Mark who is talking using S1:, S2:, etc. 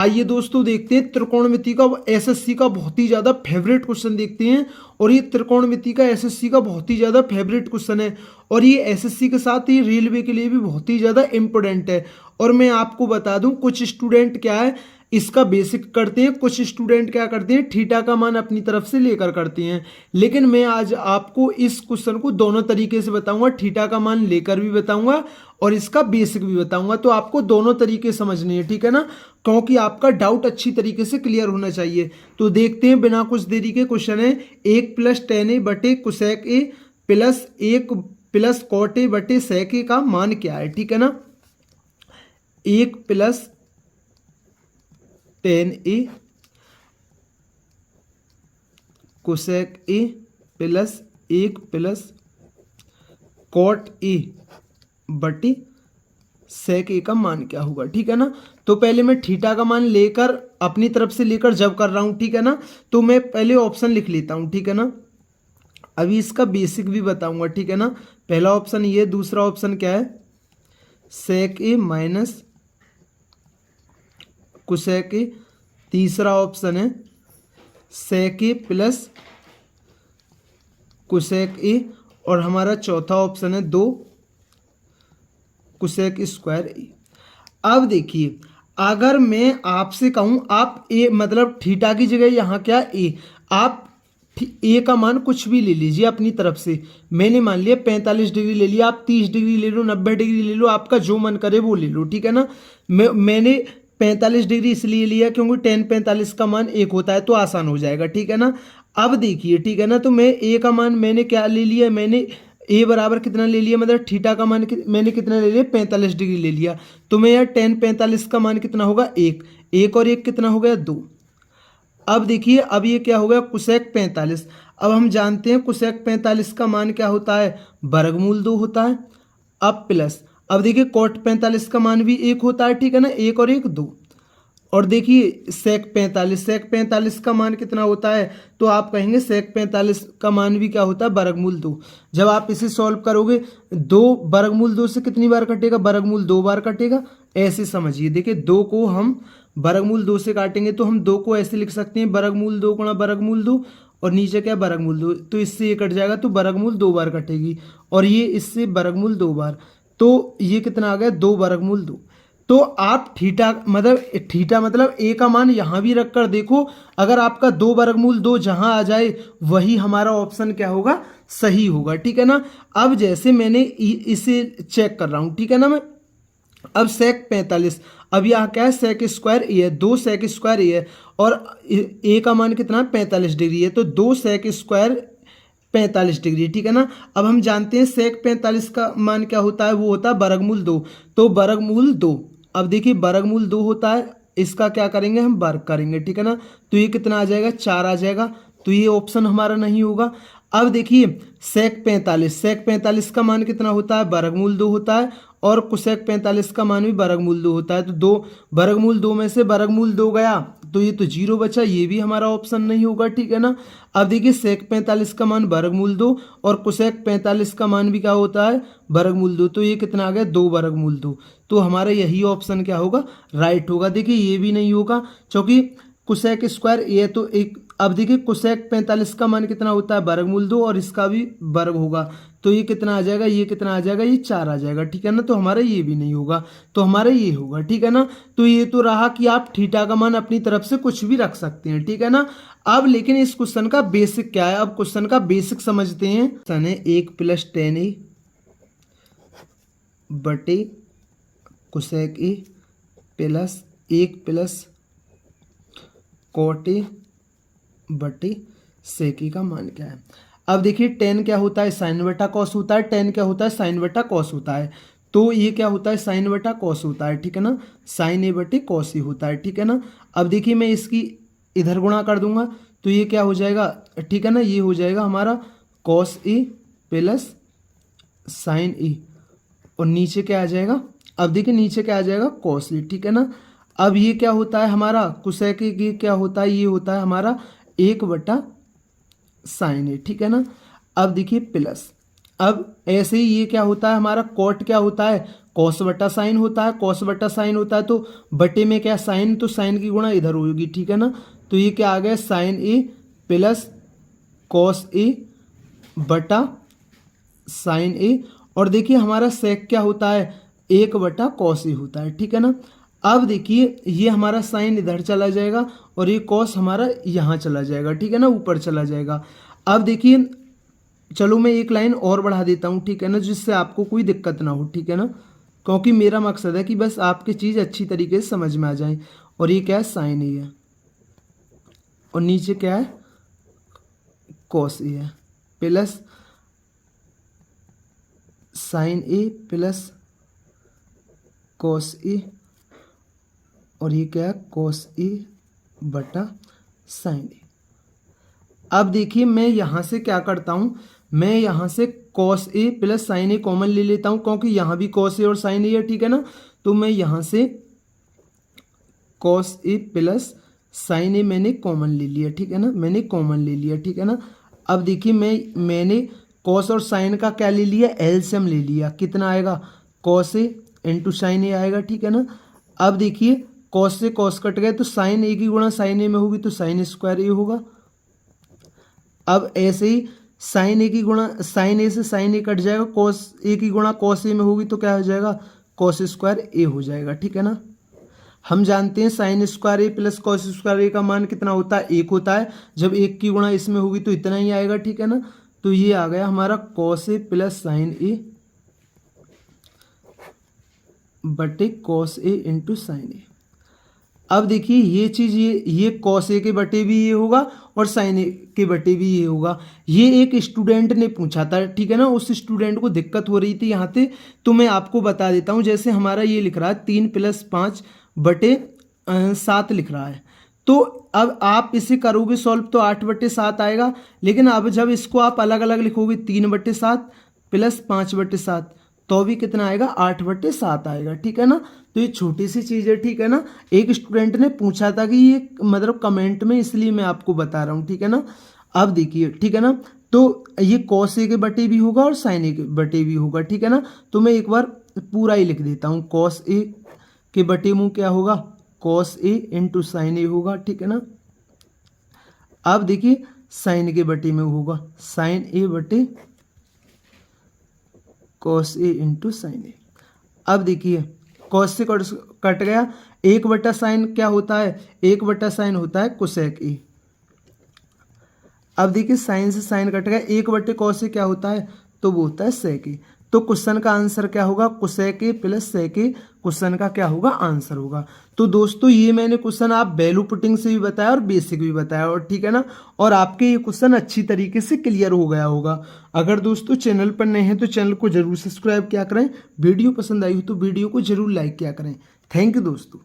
S1: आइए दोस्तों देखते हैं त्रिकोणमिति का एसएससी का बहुत ही ज्यादा फेवरेट क्वेश्चन देखते हैं। और ये त्रिकोणमिति का एसएससी का बहुत ही ज्यादा फेवरेट क्वेश्चन है और ये एसएससी के साथ ही रेलवे के लिए भी बहुत ही ज्यादा इंपॉर्टेंट है। और मैं आपको बता दूं कुछ स्टूडेंट क्या है इसका बेसिक करते हैं, कुछ स्टूडेंट क्या करते हैं थीटा का मान अपनी तरफ से लेकर करते हैं। लेकिन मैं आज आपको इस क्वेश्चन को दोनों तरीके से बताऊंगा, थीटा का मान लेकर भी बताऊंगा और इसका बेसिक भी बताऊंगा। तो आपको दोनों तरीके समझने हैं, ठीक है ना, क्योंकि आपका डाउट अच्छी तरीके से क्लियर होना चाहिए। तो देखते हैं बिना कुछ देरी के। क्वेश्चन है 1 + tan a बटे cosec a plus 1 plus cot a बटे सेक ए का मान क्या है, ठीक है ना। 1 + tan a cosec a plus 1 plus cot a बटे सेक ए का मान क्या होगा, ठीक है ना। तो पहले मैं थीटा का मान लेकर अपनी तरफ से लेकर जब कर रहा हूं, ठीक है ना, तो मैं पहले ऑप्शन लिख लेता हूं, ठीक है ना। अभी इसका बेसिक भी बताऊंगा, ठीक है ना। पहला ऑप्शन ये, दूसरा ऑप्शन क्या है सेक ए माइनस कोसेक ए, तीसरा ऑप्शन है सेक ए प्लस कोसेक ए और हमारा चौथा ऑप्शन है 2 कोसेक स्क्वायर ए। अब देखिए अगर मैं आपसे कहूं आप ए मतलब थीटा की जगह यहाँ क्या ए, आप ए का मान कुछ भी ले लीजिए अपनी तरफ से। मैंने मान लिया 45 डिग्री ले लिया, आप 30 डिग्री ले लो, 90 डिग्री ले लो, आपका जो मन करे वो ले लो, ठीक है ना। मैंने 45 डिग्री इसलिए लिया क्योंकि tan 45 का मान 1 होता है तो आसान हो जाएगा, ठीक है ना। अब देखिए, ठीक है ना, तो मैं ए का मान मैंने क्या ले लिया, मैंने ए बराबर कितना ले लिया, मतलब थीटा का मान मैंने कितना ले लिया 45 डिग्री ले लिया। तो मैं यार tan 45 का मान कितना होगा 1, 1 और 1 कितना हो गया 2। अब देखिए अब ये क्या हो गया कोसेक 45। अब हम जानते हैं कोसेक 45 का मान क्या होता है वर्गमूल 2 होता है। अब प्लस, अब देखिए कोट 45 का मान भी 1 होता है, ठीक है ना, 1 और 1 2। और देखिए सेक 45 का मान कितना होता है, तो आप कहेंगे सेक 45 का मान भी क्या होता है वर्गमूल 2। जब आप इसे सॉल्व करोगे 2 वर्गमूल 2 से कितनी बार कटेगा, वर्गमूल 2 बार कटेगा। ऐसे समझिए, देखिए 2 को हम वर्गमूल 2 से काटेंगे तो हम 2 को ऐसे लिख सकते हैं वर्गमूल 2 गुणा वर्गमूल 2 और नीचे क्या वर्गमूल 2, तो इससे ये कट जाएगा तो वर्गमूल 2 बार कटेगी और ये इससे वर्गमूल 2 बार, तो ये कितना आ गया 2 वर्गमूल 2। तो आप थीटा मतलब ए का मान यहां भी रखकर देखो, अगर आपका 2 वर्गमूल 2 जहां आ जाए वही हमारा ऑप्शन क्या होगा सही होगा, ठीक है ना। अब जैसे मैंने इसे चेक कर रहा हूं, ठीक है ना मैं। अब सेक 45, अब यहाँ क्या है सेक स्क्वायर ए है, 2 सेक स्क्वायर ए है और ए का मान कितना 45 डिग्री है, तो 2 सेक स्क्वायर 45 डिग्री, ठीक है ना। अब हम जानते हैं सेक 45 का मान क्या होता है, वो होता है वर्गमूल 2, तो वर्गमूल 2। अब देखिए वर्गमूल 2 होता है, इसका क्या करेंगे हम वर्ग करेंगे, ठीक है ना, तो ये कितना आ जाएगा 4 आ जाएगा, तो ये ऑप्शन हमारा नहीं होगा। अब देखिए सेक 45 का मान कितना होता है वर्गमूल 2 होता है और कोसेक 45 का मान भी वर्गमूल 2 होता है, तो 2 वर्गमूल 2 में से वर्गमूल 2 गया तो ये तो 0 बचा, ये भी हमारा ऑप्शन नहीं होगा, ठीक है ना। अब देखिए सेक 45 का मान वर्गमूल 2 और कोसेक 45 का मान भी क्या होता है वर्गमूल 2, तो ये कितना आ गया 2 वर्गमूल 2, तो हमारा यही ऑप्शन क्या होगा राइट होगा। देखिए ये भी नहीं होगा क्योंकि कोसेक स्क्वायर ये तो एक, अब देखिए कोसेक 45 का मान कितना होता है वर्गमूल 2 और इसका भी वर्ग होगा, तो ये कितना आ जाएगा, ये कितना आ जाएगा, ये 4 आ जाएगा, ठीक है ना। तो हमारा ये भी नहीं होगा, तो हमारा ये होगा, ठीक है ना। तो ये तो रहा कि आप थीटा का मान अपनी तरफ से कुछ भी रख सकते हैं, ठीक है ना। अब लेकिन इस क्वेश्चन का बेसिक क्या है, अब क्वेश्चन का बेसिक समझते हैं। क्वेश्चन है 1 + tan a बटे cosec a plus 1 plus cot a बटे सेक ए का मान क्या है। अब देखिए tan क्या होता है साइन बटा कॉस होता है, tan क्या होता है साइन बटा कॉस होता है, तो ये क्या होता है साइन बटा कॉस होता है, ठीक है ना, साइन ए बटे कॉस ए होता है, ठीक है ना। अब देखिए मैं इसकी इधर गुणा कर दूंगा तो ये क्या हो जाएगा, ठीक है ना, ये हो जाएगा हमारा कॉस ए प्लस साइन ए और नीचे क्या आ जाएगा, अब देखिए नीचे क्या आ जाएगा कॉस ए, ठीक है ना। अब ये क्या होता है हमारा कोसेक ए क्या होता है, ये होता है हमारा 1 बटा साइन ए, ठीक है ना। अब देखिए प्लस, अब ऐसे ही ये क्या होता है हमारा कॉट क्या होता है, कॉस बटा साइन होता है, कॉस बटा साइन होता है तो बटे में क्या साइन, तो साइन की गुणा इधर होगी, ठीक है ना। तो ये क्या आ गया sign A plus cos A बटा साइन ए। और देखिए हमारा सेक क्या होता है, 1 बटा कॉस ए होता है, ठीक है ना। अब देखिए ये हमारा साइन इधर चला जाएगा और ये कॉस हमारा यहाँ चला जाएगा, ठीक है ना, ऊपर चला जाएगा। अब देखिए चलो मैं एक लाइन और बढ़ा देता हूँ, ठीक है ना, जिससे आपको कोई दिक्कत ना हो, ठीक है ना, क्योंकि मेरा मकसद है कि बस आपकी चीज़ अच्छी तरीके से समझ में आ जाए। और ये क्या है साइन ए है और नीचे क्या है कॉस ए है plus sign A plus cos A और ये क्या है कॉस ए बटा साइन ए। अब देखिए मैं यहाँ से क्या करता हूँ, मैं यहाँ से cos A plus sign A common ले लेता हूँ, क्योंकि यहाँ भी कॉस ए और साइन ए है, ठीक है ना। तो मैं यहाँ से कॉस ए प्लस साइन ए मैंने कॉमन ले लिया, ठीक है ना, मैंने कॉमन ले लिया, ठीक है ना। अब देखिए मैंने कॉस और साइन का क्या ले लिया, एलसीएम ले लिया, कितना आएगा कॉस ए इंटू साइन ए आएगा, ठीक है ना। अब देखिए कॉस से कॉस कट गए तो साइन ए की गुणा साइन ए में होगी तो साइन स्क्वायर ए होगा। अब ऐसे ही साइन ए की गुणा साइन ए से साइन ए कट जाएगा, कॉस ए की गुणा कॉस ए में होगी तो क्या हो जाएगा कॉस स्क्वायर ए हो जाएगा, ठीक है ना। हम जानते हैं साइन स्क्वायर ए प्लस कॉस स्क्वायर ए का मान कितना होता है, 1 होता है। जब 1 की गुणा इसमें होगी तो इतना ही आएगा, ठीक है ना। तो ये आ गया हमारा कॉस ए प्लस साइन ए बटे कॉस ए इंटू साइन ए। अब देखिए ये चीज़ ये कॉस ए के बटे भी ये होगा और साइन ए के बटे भी ये होगा। ये एक स्टूडेंट ने पूछा था, ठीक है ना, उस स्टूडेंट को दिक्कत हो रही थी यहाँ पे, तो मैं आपको बता देता हूँ। जैसे हमारा ये लिख रहा है 3 + 5 बटे 7 लिख रहा है, तो अब आप इसे करोगे सॉल्व तो 8 बटे 7 आएगा। लेकिन अब जब इसको आप अलग अलग लिखोगे 3 बटे 7 प्लस 5 बटे 7 तो भी कितना आएगा 8 बटे 7 आएगा, ठीक है ना। तो ये छोटी सी चीज़ है, ठीक है ना। एक स्टूडेंट ने पूछा था कि ये मतलब कमेंट में, इसलिए मैं आपको बता रहा हूँ, ठीक है ना। अब देखिए, ठीक है ना, तो ये कॉस ए के बटे भी होगा और साइन ए के बटे भी होगा, ठीक है ना। तो मैं एक बार पूरा ही लिख देता हूँ, कॉस ए के बटे में क्या होगा कॉस ए इंटू साइन ए होगा, ठीक है ना। अब देखिए साइन के बटे में होगा साइन ए बटे कॉस ए इंटू साइन ए। अब देखिए कॉस से कट गया, 1 बटा साइन क्या होता है, 1 बटा साइन होता है कोसेक ए। अब देखिए साइन से साइन कट गया, 1 बटे कॉस ए क्या होता है, तो वो होता है सेक ए। तो क्वेश्चन का आंसर क्या होगा cosec a plus sec a, question का क्या होगा आंसर होगा। तो दोस्तों ये मैंने क्वेश्चन आप वैल्यू पुटिंग से भी बताया और बेसिक भी बताया, और ठीक है ना, और आपके ये क्वेश्चन अच्छी तरीके से क्लियर हो गया होगा। अगर दोस्तों चैनल पर नए हैं तो चैनल को जरूर सब्सक्राइब किया करें, वीडियो पसंद आई हो तो वीडियो को जरूर लाइक किया करें। थैंक यू दोस्तों।